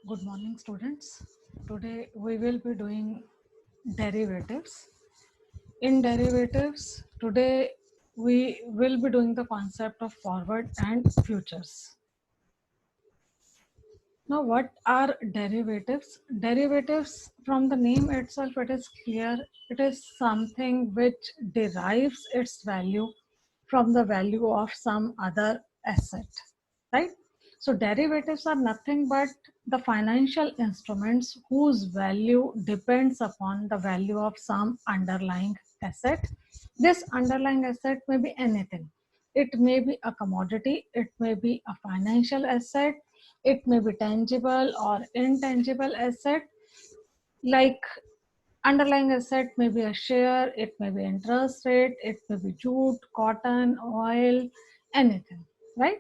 Good morning, students. Today we will be doing derivatives. In derivatives, today we will be doing the concept of forward and futures. Now, what are derivatives? Derivatives, from the name itself, it is clear it is something which derives its value from the value of some other asset, right? So, derivatives are nothing but the financial instruments whose value depends upon the value of some underlying asset. This underlying asset may be anything. It may be a commodity, it may be a financial asset, it may be tangible or intangible asset. Like underlying asset may be a share, it may be interest rate, it may be jute, cotton, oil, anything, right?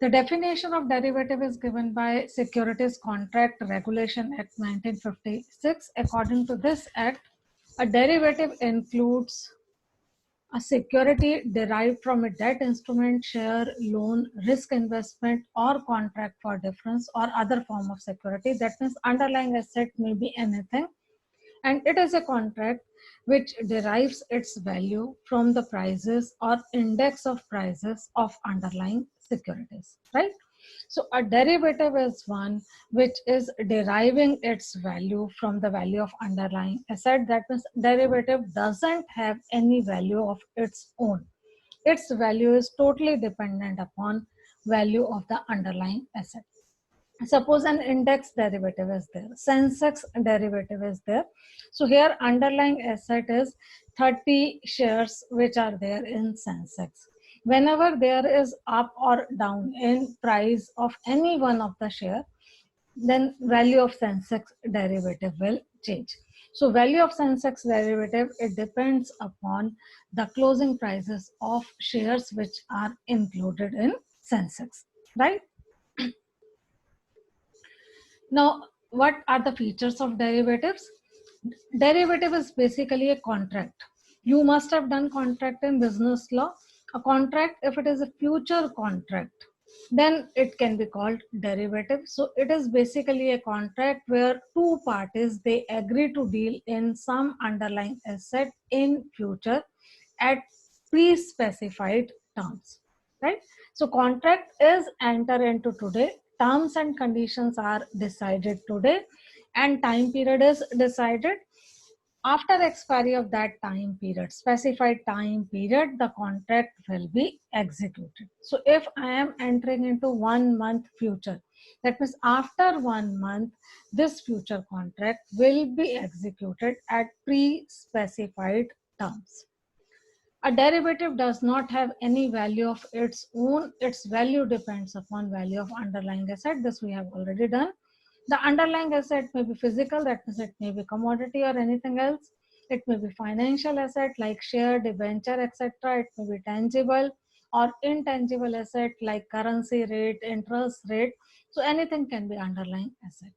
The definition of derivative is given by Securities Contract Regulation Act 1956. According to this act, a derivative includes a security derived from a debt instrument, share, loan, risk investment, or contract for difference, or other form of security. That means underlying asset may be anything, and it is a contract which derives its value from the prices or index of prices of underlying securities, right? So a derivative is one which is deriving its value from the value of underlying asset. That means derivative doesn't have any value of its own. Its value is totally dependent upon value of the underlying asset. Suppose an index derivative is there, Sensex derivative is there. So here underlying asset is 30 shares which are there in Sensex. Whenever there is up or down in price of any one of the share, then value of Sensex derivative will change. So value of Sensex derivative, it depends upon the closing prices of shares which are included in Sensex, right? Now, what are the features of derivatives? Derivative is basically a contract. You must have done contract in business law. A contract, if it is a future contract, then it can be called derivative. So it is basically a contract where two parties, they agree to deal in some underlying asset in future at pre-specified terms, right? So contract is enter into today, terms and conditions are decided today, and time period is decided. After expiry of that time period, specified time period, the contract will be executed. So if I am entering into 1 month future, that means after 1 month, this future contract will be executed at pre-specified terms. A derivative does not have any value of its own. Its value depends upon value of underlying asset. This we have already done. The underlying asset may be physical, that means it may be commodity or anything else. It may be financial asset like share, debenture, etc. It may be tangible or intangible asset like currency rate, interest rate. So anything can be underlying asset.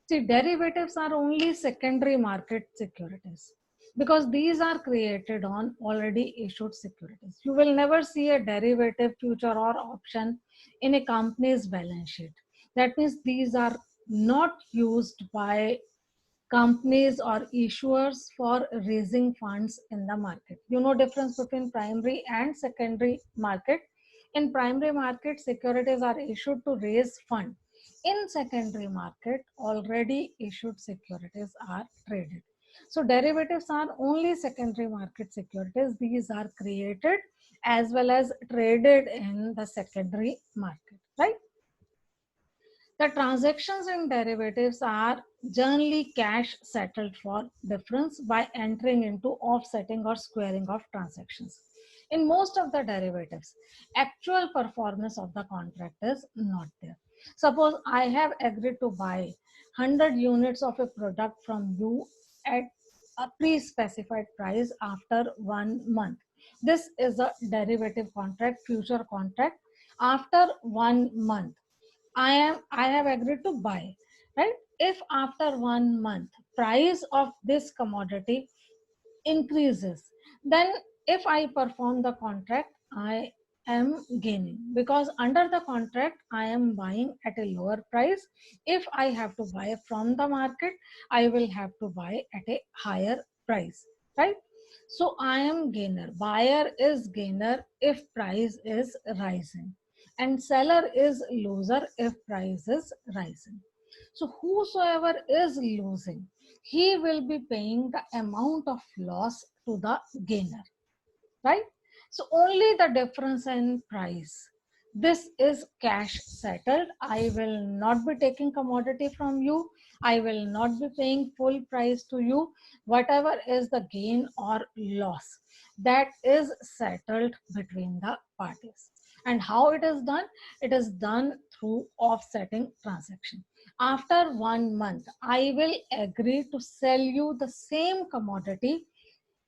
See, derivatives are only secondary market securities because these are created on already issued securities. You will never see a derivative, future, or option in a company's balance sheet. That means these are not used by companies or issuers for raising funds in the market. You know difference between primary and secondary market. In primary market, securities are issued to raise fund. In secondary market, already issued securities are traded. So derivatives are only secondary market securities. These are created as well as traded in the secondary market, right? The transactions in derivatives are generally cash settled for difference by entering into offsetting or squaring of transactions. In most of the derivatives, actual performance of the contract is not there. Suppose I have agreed to buy 100 units of a product from you at a pre-specified price after 1 month. This is a derivative contract, future contract. After 1 month, I have agreed to buy, right? If after 1 month price of this commodity increases, then if I perform the contract, I am gaining, because under the contract I am buying at a lower price. If I have to buy from the market, I will have to buy at a higher price, right? So I am gainer. Buyer is gainer if price is rising, and seller is loser if price is rising. So whosoever is losing, he will be paying the amount of loss to the gainer, right? So only the difference in price. This is cash settled. I will not be taking commodity from you. I will not be paying full price to you. Whatever is the gain or loss, that is settled between the parties. And how it is done? It is done through offsetting transaction. After 1 month, I will agree to sell you the same commodity,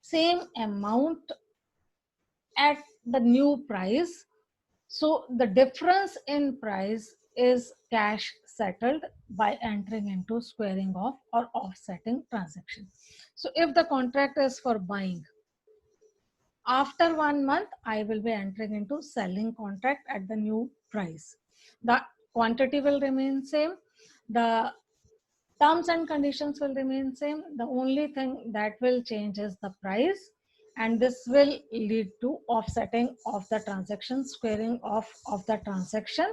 same amount at the new price. So the difference in price is cash settled by entering into squaring off or offsetting transaction. So if the contract is for buying, after 1 month, I will be entering into selling contract at the new price. The quantity will remain same. The terms and conditions will remain same. The only thing that will change is the price, and this will lead to offsetting of the transaction, squaring off of the transaction,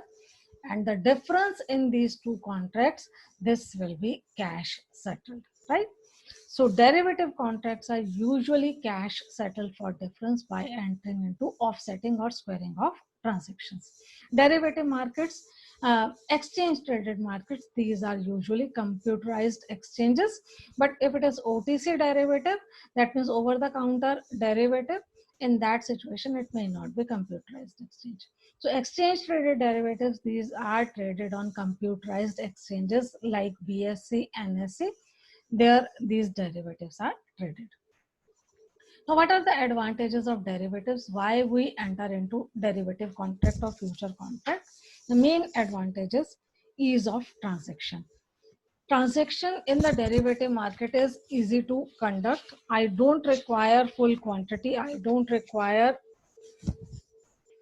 and the difference in these two contracts, this will be cash settled, right? So derivative contracts are usually cash settled for difference by entering into offsetting or squaring of transactions. Derivative markets, exchange traded markets, these are usually computerized exchanges. But if it is OTC derivative, that means over the counter derivative, in that situation it may not be computerized exchange. So exchange traded derivatives, these are traded on computerized exchanges like BSE, NSE. There these derivatives are traded. Now, what are the advantages of derivatives? Why we enter into derivative contract or future contract? The main advantage is ease of transaction. Transaction in the derivative market is easy to conduct. I don't require full quantity. I don't require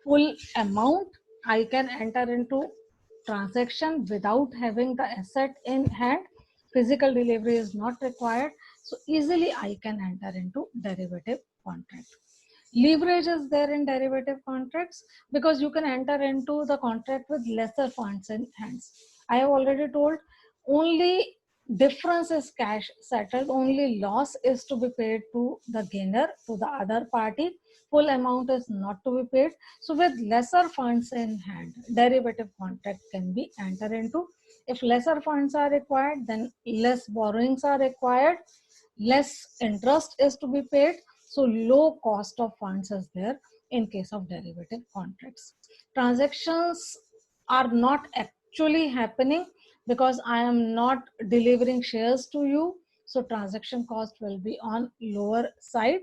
full amount. I can enter into transaction without having the asset in hand. Physical delivery is not required. So easily I can enter into derivative contract. Leverage is there in derivative contracts because you can enter into the contract with lesser funds in hands. I have already told, only difference is cash settled, only loss is to be paid to the gainer, to the other party. Full amount is not to be paid. So with lesser funds in hand, derivative contract can be entered into. If lesser funds are required, then less borrowings are required, less interest is to be paid. So low cost of funds is there in case of derivative contracts. Transactions are not actually happening because I am not delivering shares to you. So transaction cost will be on lower side,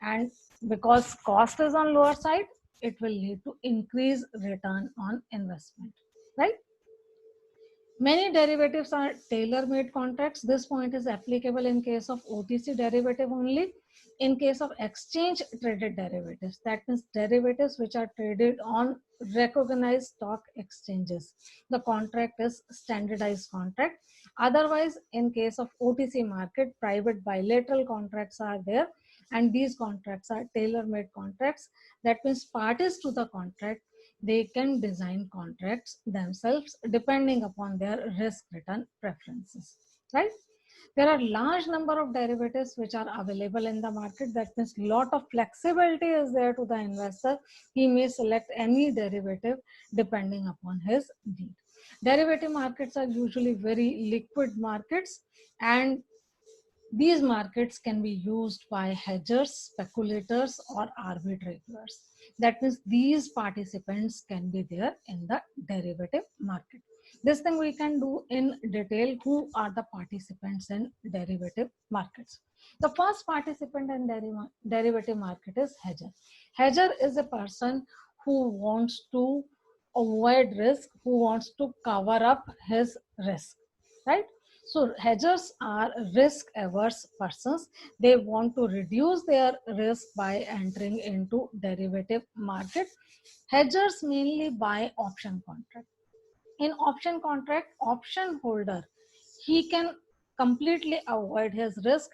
and because cost is on lower side, it will lead to increase return on investment, right? Many derivatives are tailor-made contracts. This point is applicable in case of OTC derivative only. In case of exchange traded derivatives, that means derivatives which are traded on recognized stock exchanges, the contract is standardized contract. Otherwise, in case of OTC market, private bilateral contracts are there, and these contracts are tailor-made contracts. That means parties to the contract, they can design contracts themselves depending upon their risk return preferences, right? There are large number of derivatives which are available in the market. That means lot of flexibility is there to the investor. He may select any derivative depending upon his need. Derivative markets are usually very liquid markets, and these markets can be used by hedgers, speculators, or arbitrators. That means these participants can be there in the derivative market. This thing we can do in detail. Who are the participants in derivative markets? The first participant in derivative market is hedger. Hedger is a person who wants to avoid risk, who wants to cover up his risk, right? So hedgers are risk averse persons. They want to reduce their risk by entering into derivative market. Hedgers mainly buy option contract. In option contract, option holder, he can completely avoid his risk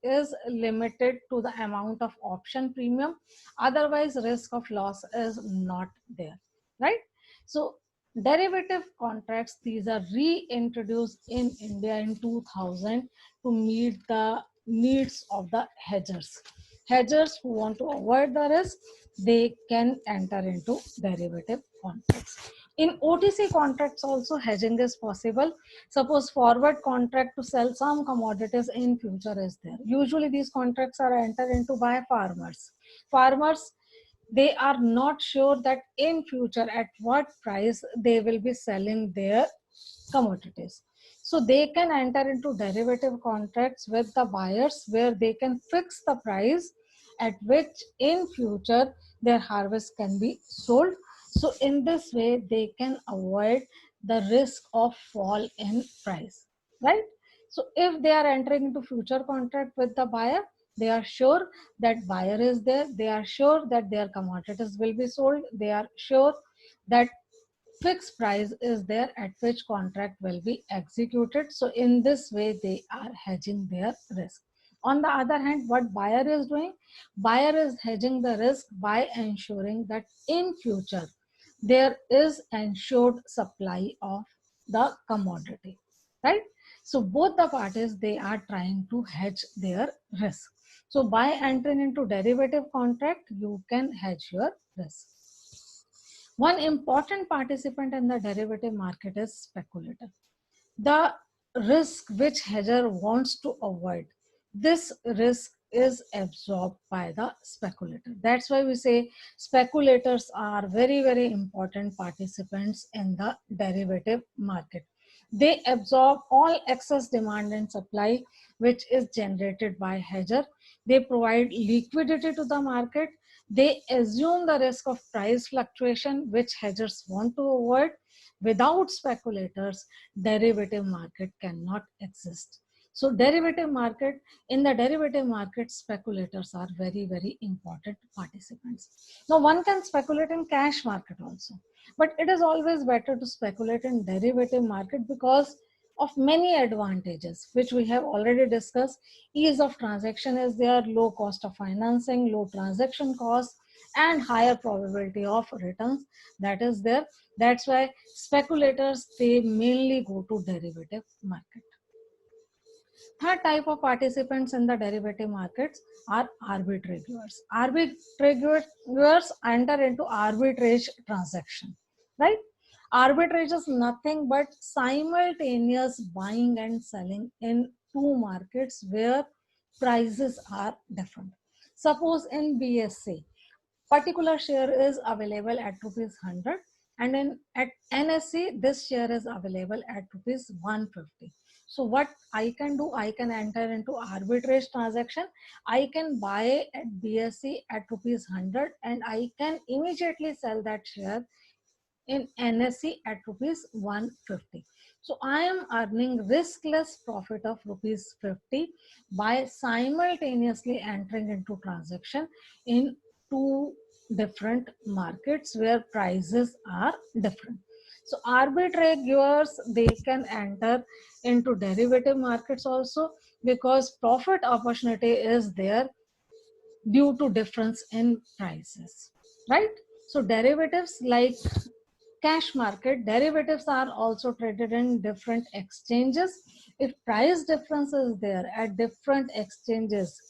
is limited to the amount of option premium, otherwise risk of loss is not there, right? So derivative contracts, these are reintroduced in India in 2000 to meet the needs of the hedgers. Hedgers who want to avoid the risk, they can enter into derivative contracts. In OTC contracts also hedging is possible. Suppose forward contract to sell some commodities in future is there. Usually these contracts are entered into by farmers. Farmers, they are not sure that in future at what price they will be selling their commodities. So they can enter into derivative contracts with the buyers where they can fix the price at which in future their harvest can be sold. So in this way, they can avoid the risk of fall in price, right? So if they are entering into future contract with the buyer, they are sure that buyer is there. They are sure that their commodities will be sold. They are sure that fixed price is there at which contract will be executed. So in this way, they are hedging their risk. On the other hand, what buyer is doing? Buyer is hedging the risk by ensuring that in future there is ensured supply of the commodity, right? So both the parties, they are trying to hedge their risk. So by entering into derivative contract, you can hedge your risk. One important participant in the derivative market is speculator. The risk which hedger wants to avoid, this risk is absorbed by the speculator. That's why we say speculators are very, very important participants in the derivative market. They absorb all excess demand and supply which is generated by hedger. They provide liquidity to the market. They assume the risk of price fluctuation which hedgers want to avoid. Without speculators, derivative market cannot exist. So derivative market, in the derivative market, speculators are very, very important participants. Now one can speculate in cash market also, but it is always better to speculate in derivative market because of many advantages which we have already discussed. Ease of transaction is there, low cost of financing, low transaction cost, and higher probability of returns, that is there. That's why speculators, they mainly go to derivative market. Third type of participants in the derivative markets are arbitrageurs. Arbitrageurs enter into arbitrage transaction, right? Arbitrage is nothing but simultaneous buying and selling in two markets where prices are different. Suppose in BSC, particular share is available at rupees 100, and in at NSE this share is available at rupees 150. So what I can do, I can enter into arbitrage transaction. I can buy at BSE at rupees 100 and I can immediately sell that share in NSE at rupees 150. So I am earning riskless profit of rupees 50 by simultaneously entering into transaction in two different markets where prices are different. So arbitrageurs, they can enter into derivative markets also because profit opportunity is there due to difference in prices, right? So derivatives like cash market, derivatives are also traded in different exchanges. If price difference is there at different exchanges,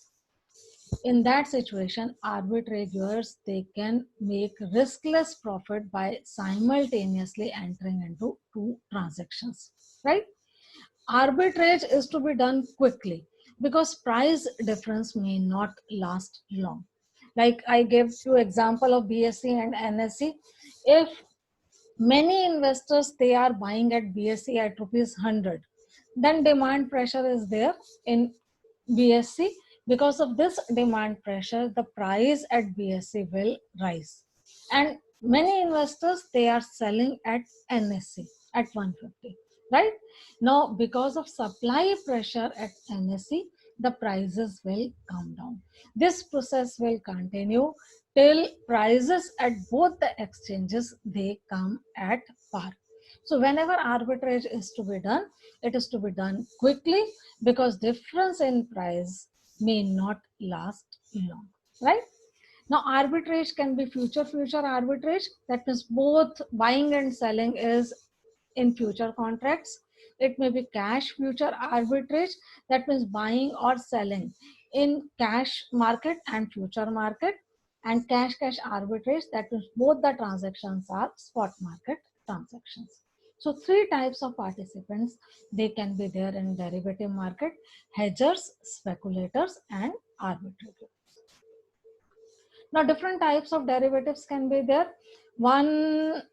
in that situation, arbitrageurs, they can make riskless profit by simultaneously entering into two transactions, right? Arbitrage is to be done quickly because price difference may not last long. Like I gave you example of BSE and NSE. If many investors, they are buying at BSE at rupees 100, then demand pressure is there in BSE. Because of this demand pressure, the price at BSE will rise, and many investors, they are selling at NSE at 150. right? Now, because of supply pressure at NSE, the prices will come down. This process will continue till prices at both the exchanges, they come at par. So whenever arbitrage is to be done, it is to be done quickly, because difference in price may not last long, right? Now arbitrage can be future arbitrage, that means both buying and selling is in future contracts. It may be cash future arbitrage, that means buying or selling in cash market and future market. And cash arbitrage, that means both the transactions are spot market transactions. So three types of participants, they can be there in derivative market: hedgers, speculators, and arbitrators. Now different types of derivatives can be there. One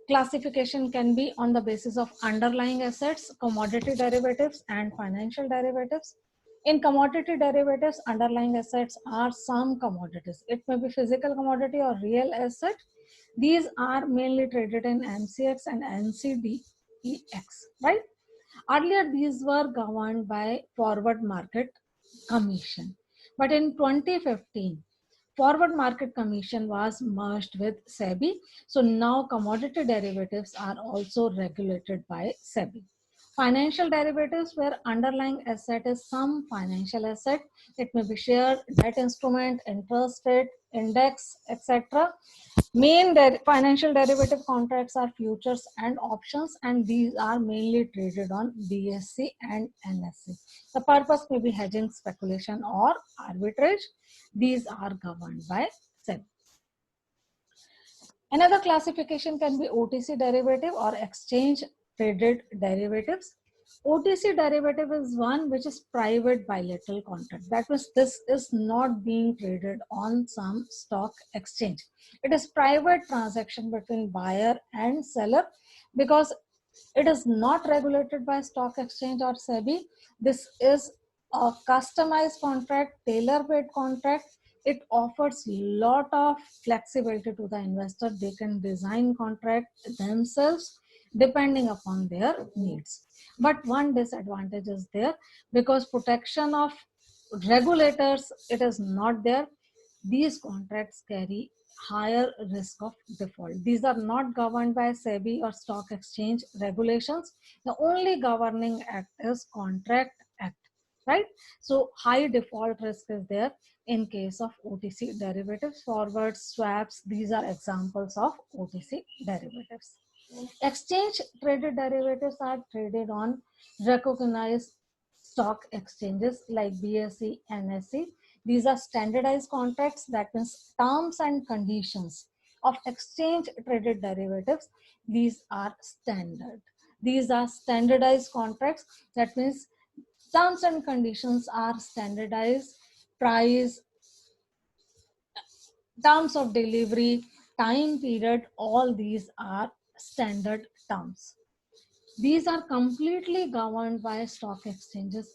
classification can be on the basis of underlying assets, commodity derivatives, and financial derivatives. In commodity derivatives, underlying assets are some commodities. It may be physical commodity or real asset. These are mainly traded in MCX and NCDEX, right? Earlier, these were governed by Forward Market Commission. But in 2015, Forward Market Commission was merged with SEBI. So now commodity derivatives are also regulated by SEBI. Financial derivatives, where underlying asset is some financial asset. It may be share, debt instrument, interest rate, index, etc. Main financial derivative contracts are futures and options, and these are mainly traded on BSE and NSE. The purpose may be hedging, speculation, or arbitrage. These are governed by SEBI. Another classification can be OTC derivative or exchange traded derivatives. OTC derivative is one which is private bilateral contract. That means this is not being traded on some stock exchange. It is private transaction between buyer and seller, because it is not regulated by stock exchange or SEBI. This is a customized contract, tailor-made contract. It offers lot of flexibility to the investor. They can design contract themselves depending upon their needs. But one disadvantage is there, because protection of regulators, it is not there. These contracts carry higher risk of default. These are not governed by SEBI or stock exchange regulations. The only governing act is Contract Act, right? So high default risk is there in case of OTC derivatives. Forwards, swaps, these are examples of OTC derivatives. Exchange traded derivatives are traded on recognized stock exchanges like BSE, NSE. These are standardized contracts, that means terms and conditions of exchange traded derivatives. These are standard. These are standardized contracts, that means terms and conditions are standardized. Price, terms of delivery, time period, all these are standard terms. These are completely governed by stock exchanges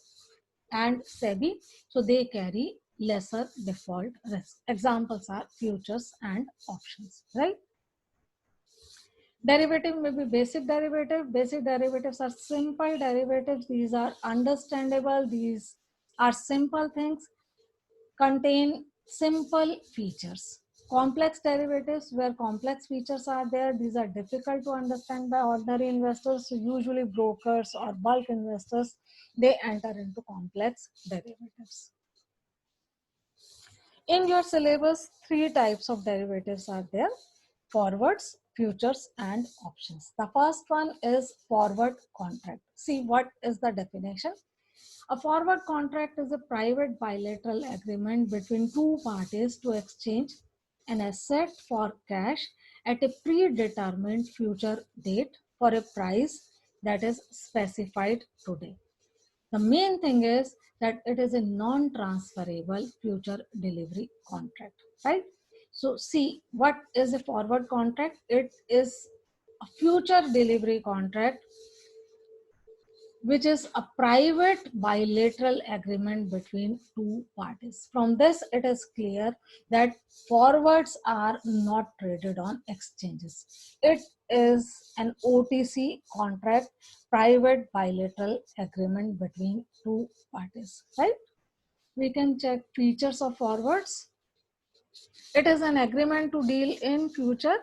and SEBI, so they carry lesser default risk. Examples are futures and options, right? Derivative may be basic derivative. Basic derivatives are simple derivatives. These are understandable. These are simple things, contain simple features. Complex derivatives, where complex features are there, these are difficult to understand by ordinary investors. So usually brokers or bulk investors, they enter into complex derivatives. In your syllabus, three types of derivatives are there: forwards, futures, and options. The first one is forward contract. See what is the definition. A forward contract is a private bilateral agreement between two parties to exchange an asset for cash at a predetermined future date for a price that is specified today. The main thing is that it is a non-transferable future delivery contract, right? So see, what is a forward contract? It is a future delivery contract, which is a private bilateral agreement between two parties. From this, it is clear that forwards are not traded on exchanges. It is an OTC contract, private bilateral agreement between two parties, right? We can check features of forwards. It is an agreement to deal in future.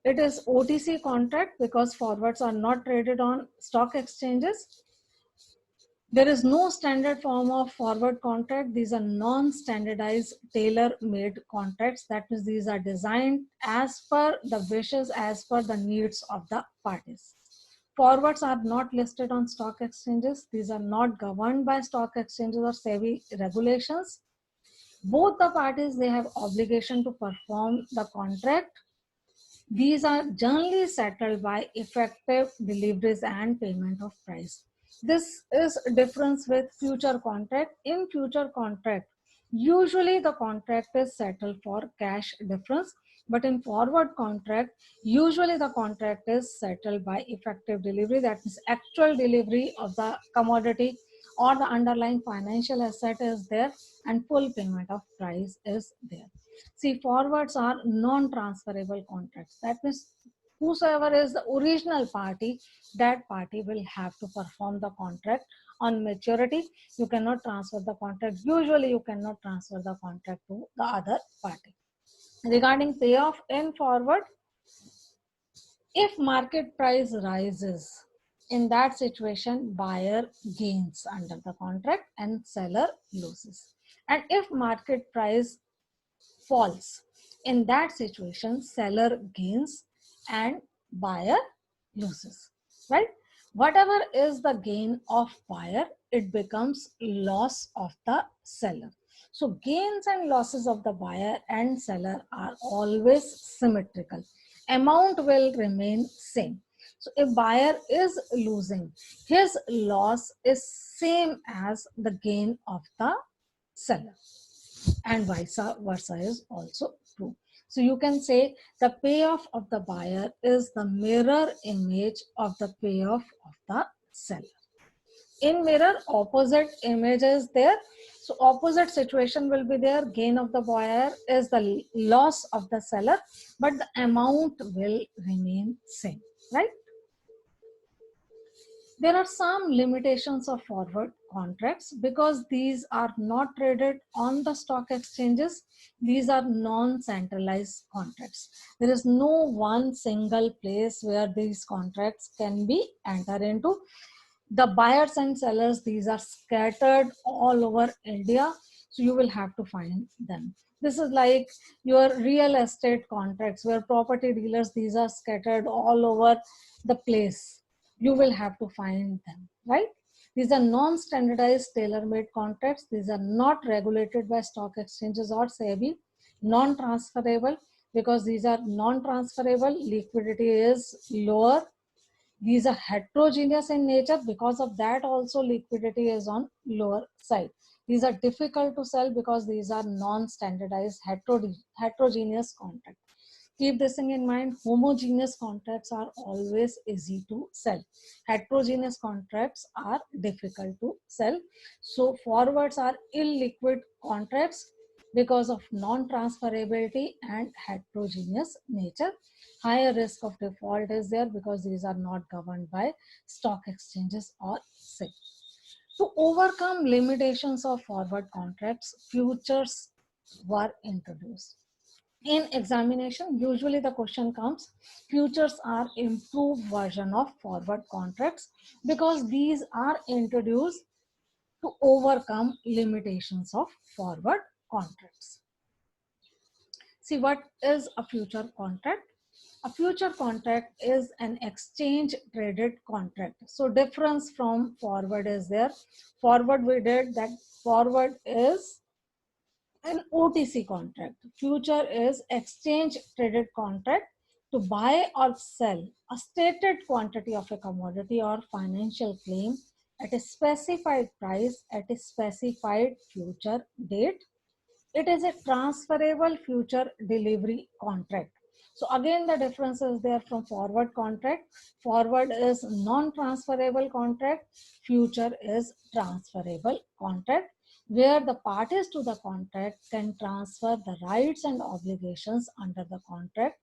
It is OTC contract because forwards are not traded on stock exchanges. There is no standard form of forward contract. These are non-standardized, tailor-made contracts. That means these are designed as per the wishes, as per the needs of the parties. Forwards are not listed on stock exchanges. These are not governed by stock exchanges or SEBI regulations. Both the parties, they have obligation to perform the contract. These are generally settled by effective deliveries and payment of price. This is a difference with future contract. In future contract, usually the contract is settled for cash difference, but in forward contract, usually the contract is settled by effective delivery, that is actual delivery of the commodity or the underlying financial asset is there and full payment of price is there. See, forwards are non-transferable contracts. That means whosoever is the original party, that party will have to perform the contract on maturity. You cannot transfer the contract. Usually you cannot transfer the contract to the other party. Regarding payoff in forward, if market price rises, in that situation, buyer gains under the contract and seller loses. And if market price falls, in that situation, seller gains and buyer loses, right? Whatever is the gain of buyer, it becomes loss of the seller. So gains and losses of the buyer and seller are always symmetrical. Amount will remain same. So if buyer is losing, his loss is same as the gain of the seller, and vice versa is also true. So you can say the payoff of the buyer is the mirror image of the payoff of the seller. In mirror, opposite image is there. So opposite situation will be there. Gain of the buyer is the loss of the seller, but the amount will remain same, right? There are some limitations of forward contracts because these are not traded on the stock exchanges. These are non-centralized contracts. There is no one single place where these contracts can be entered into. The buyers and sellers, these are scattered all over India. So you will have to find them. This is like your real estate contracts where property dealers, these are scattered all over the place. You will have to find them, right? These are non-standardized tailor-made contracts. These are not regulated by stock exchanges or SEBI. Non-transferable because these are non-transferable. Liquidity is lower. These are heterogeneous in nature. Because of that also liquidity is on lower side. These are difficult to sell because these are non-standardized heterogeneous contracts. Keep this thing in mind. Homogeneous contracts are always easy to sell. Heterogeneous contracts are difficult to sell. So forwards are illiquid contracts because of non-transferability and heterogeneous nature. Higher risk of default is there because these are not governed by stock exchanges or SEBI. To overcome limitations of forward contracts, futures were introduced. In examination, usually the question comes, futures are improved version of forward contracts because these are introduced to overcome limitations of forward contracts. See, what is a future contract? A future contract is an exchange traded contract. So difference from forward is there. Forward we did that forward is an OTC contract. Future is exchange traded contract to buy or sell a stated quantity of a commodity or financial claim at a specified price at a specified future date. It is a transferable future delivery contract. So again, the difference is there from forward contract. Forward is non-transferable contract. Future is transferable contract, where the parties to the contract can transfer the rights and obligations under the contract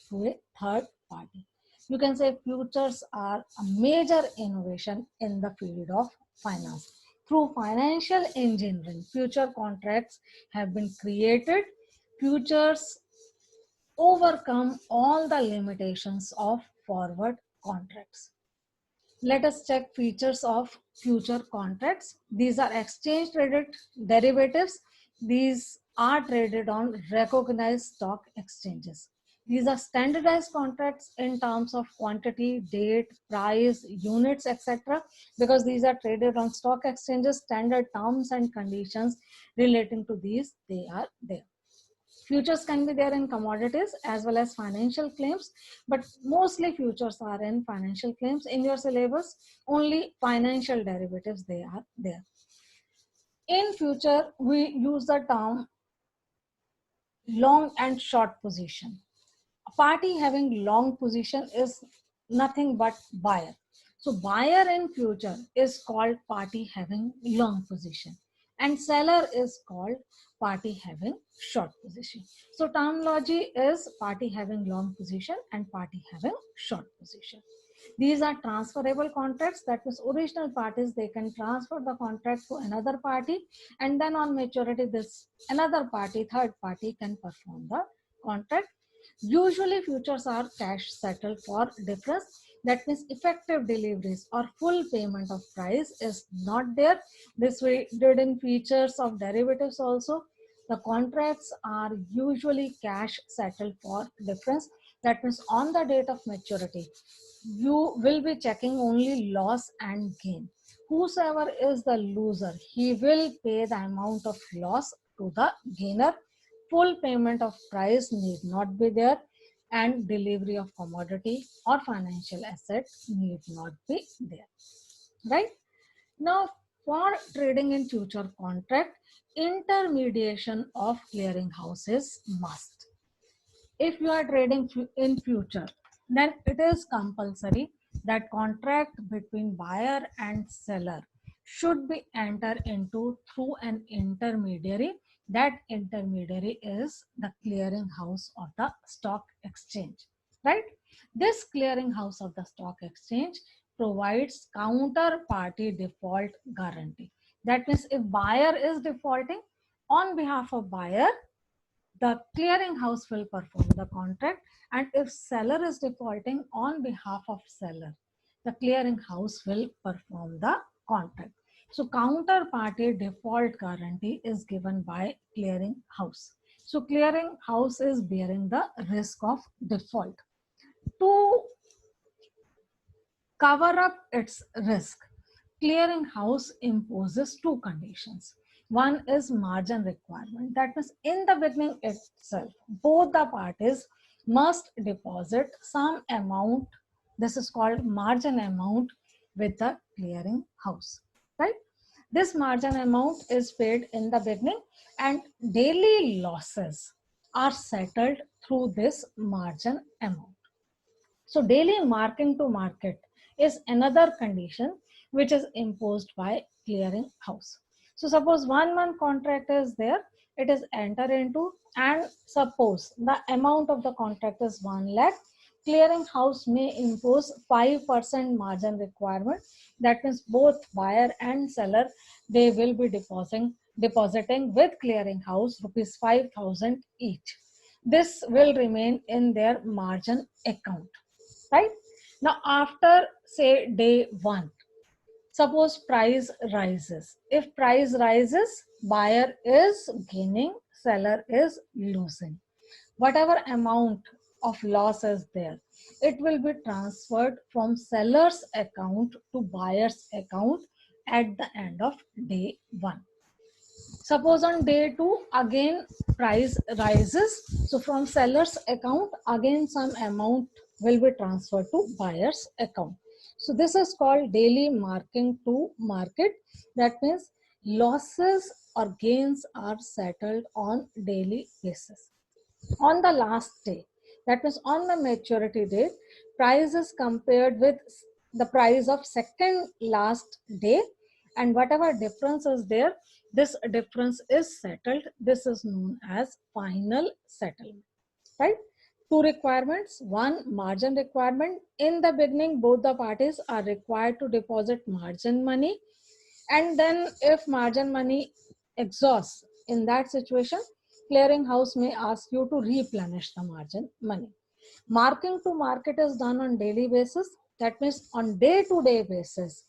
to a third party. You can say futures are a major innovation in the field of finance. Through financial engineering, future contracts have been created. Futures overcome all the limitations of forward contracts. Let us check features of future contracts. These are exchange traded derivatives. These are traded on recognized stock exchanges. These are standardized contracts in terms of quantity, date, price, units, etc. Because these are traded on stock exchanges, standard terms and conditions relating to these, they are there. Futures can be there in commodities as well as financial claims, but mostly futures are in financial claims. In your syllabus, only financial derivatives, they are there. In future, we use the term long and short position. A party having long position is nothing but buyer. So buyer in future is called party having long position, and seller is called party having short position. So terminology is party having long position and party having short position. These are transferable contracts. That means original parties, they can transfer the contract to another party, and then on maturity, this another party, third party, can perform the contract. Usually futures are cash settled for difference. That means effective deliveries or full payment of price is not there. This we did in features of derivatives also. The contracts are usually cash settled for difference. That means on the date of maturity, you will be checking only loss and gain. Whosoever is the loser, he will pay the amount of loss to the gainer. Full payment of price need not be there, and delivery of commodity or financial asset need not be there. Right? Now, for trading in future contract, intermediation of clearing houses must. If you are trading in future, then it is compulsory that contract between buyer and seller should be entered into through an intermediary. That intermediary is the clearing house of the stock exchange, right? This clearing house of the stock exchange provides counterparty default guarantee. That means if buyer is defaulting, on behalf of buyer, the clearing house will perform the contract, and if seller is defaulting, on behalf of seller, the clearing house will perform the contract. So counterparty default guarantee is given by clearing house. So clearing house is bearing the risk of default. To cover up its risk, clearing house imposes two conditions. One is margin requirement. That means in the beginning itself, both the parties must deposit some amount. This is called margin amount with the clearing house, right? This margin amount is paid in the beginning, and daily losses are settled through this margin amount. So daily marking to market is another condition which is imposed by clearing house. So suppose 1 month contract is there, it is entered into, and suppose the amount of the contract is 1 lakh, clearing house may impose 5% margin requirement. That means both buyer and seller, they will be depositing with clearing house rupees 5,000 each. This will remain in their margin account, right? Now, after say day 1, suppose price rises. If price rises, buyer is gaining, seller is losing. Whatever amount of loss is there, it will be transferred from seller's account to buyer's account at the end of day 1. Suppose on day 2, again price rises. So from seller's account, again some amount will be transferred to buyer's account. So this is called daily marking to market. That means losses or gains are settled on daily basis. On the last day, that means on the maturity date, price is compared with the price of second last day, and whatever difference is there, this difference is settled. This is known as final settlement, right? two requirements. One, margin requirement. In the beginning, both the parties are required to deposit margin money. And then if margin money exhausts, in that situation, clearing house may ask you to replenish the margin money. Marking to market is done on daily basis. That means on day-to-day basis,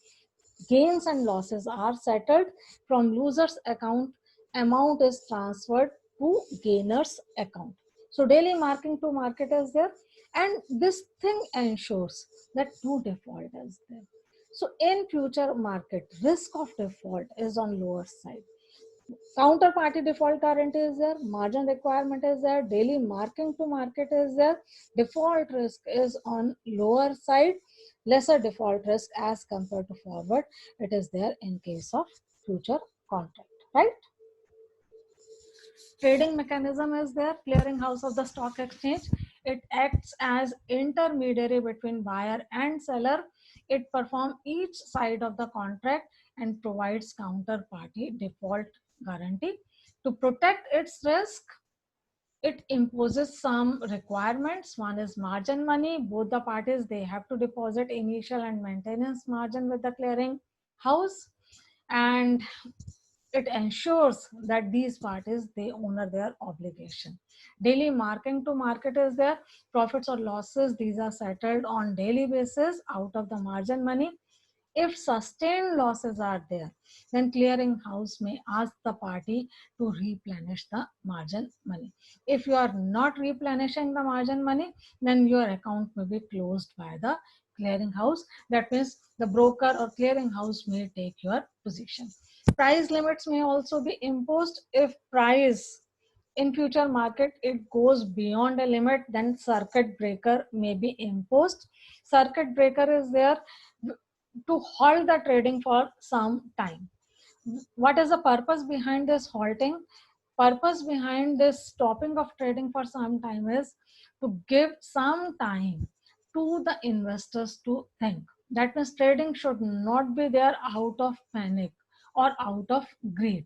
gains and losses are settled from loser's account. Amount is transferred to gainer's account. So daily marking to market is there, and this thing ensures that no default is there. So in future market, risk of default is on lower side. Counterparty default guarantee is there, margin requirement is there, daily marking to market is there, default risk is on lower side, lesser default risk as compared to forward, it is there in case of future contract, right? Trading mechanism is there, clearing house of the stock exchange. It acts as intermediary between buyer and seller. It performs each side of the contract and provides counterparty default guarantee. To protect its risk, it imposes some requirements. One is margin money. Both the parties, they have to deposit initial and maintenance margin with the clearing house. And it ensures that these parties, they honor their obligation. Daily marking to market is there. Profits or losses, these are settled on daily basis out of the margin money. If sustained losses are there, then clearing house may ask the party to replenish the margin money. If you are not replenishing the margin money, then your account may be closed by the clearing house. That means the broker or clearing house may take your position. Price limits may also be imposed. If price in future market it goes beyond a limit, then circuit breaker may be imposed. Circuit breaker is there to halt the trading for some time. What is the purpose behind this halting? Purpose behind this stopping of trading for some time is to give some time to the investors to think. That means trading should not be there out of panic or out of greed.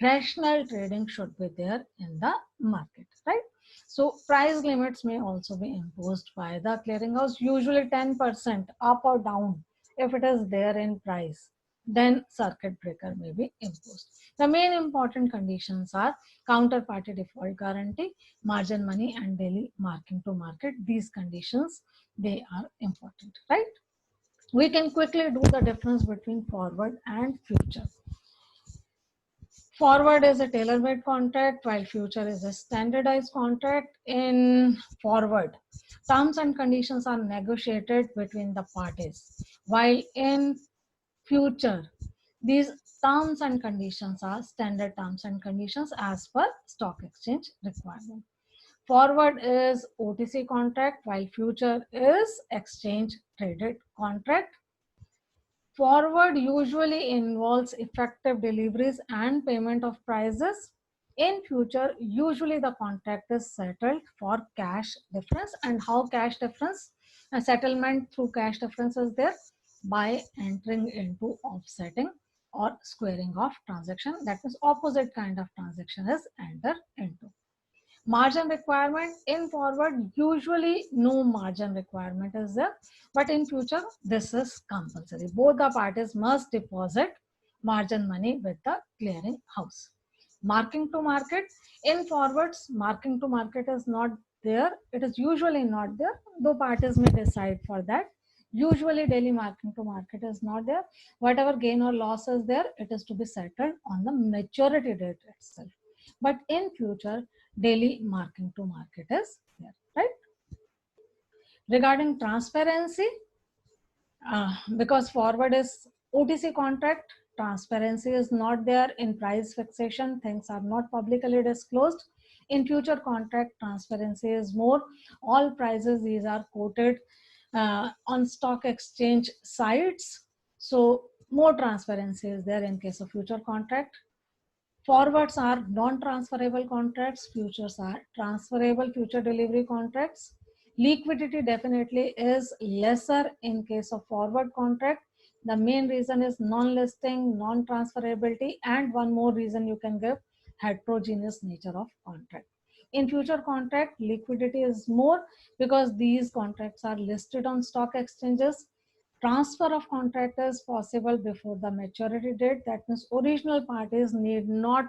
Rational trading should be there in the market, right? So price limits may also be imposed by the clearinghouse, usually 10% up or down. If it is there in price, then circuit breaker may be imposed. The main important conditions are counterparty default guarantee, margin money, and daily marking to market. These conditions, they are important, right? We can quickly do the difference between forward and future. Forward is a tailor-made contract, while future is a standardized contract. In forward, terms and conditions are negotiated between the parties, while in future, these terms and conditions are standard terms and conditions as per stock exchange requirement. Forward is OTC contract, while future is exchange traded contract. Forward usually involves effective deliveries and payment of prices. In future, usually the contract is settled for cash difference. And how cash difference? A settlement through cash difference is there by entering into offsetting or squaring of transaction. That is opposite kind of transaction is entered into. Margin requirement in forward, usually no margin requirement is there, but in future this is compulsory. Both the parties must deposit margin money with the clearing house. Marking to market in forwards, marking to market is not there. It is usually not there, though parties may decide for that. Usually daily marking to market is not there. Whatever gain or loss is there, it is to be settled on the maturity date itself. But in future, daily marking to market is there, right? Regarding transparency, because forward is OTC contract, transparency is not there in price fixation. Things are not publicly disclosed. In future contract, transparency is more. All prices, these are quoted on stock exchange sites. So more transparency is there in case of future contract. Forwards are non-transferable contracts, futures are transferable future delivery contracts. Liquidity definitely is lesser in case of forward contract. The main reason is non-listing, non-transferability, and one more reason you can give, heterogeneous nature of contract. In future contract, liquidity is more because these contracts are listed on stock exchanges. Transfer of contract is possible before the maturity date. That means original parties need not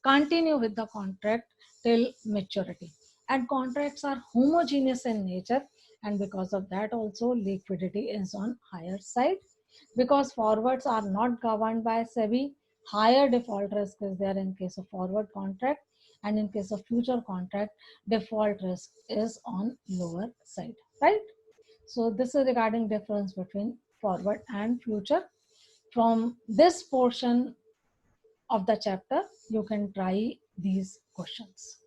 continue with the contract till maturity. And contracts are homogeneous in nature, and because of that also liquidity is on higher side. Because forwards are not governed by SEBI, higher default risk is there in case of forward contract, and in case of future contract, default risk is on lower side, right? So this is regarding difference between forward and future. From this portion of the chapter, you can try these questions.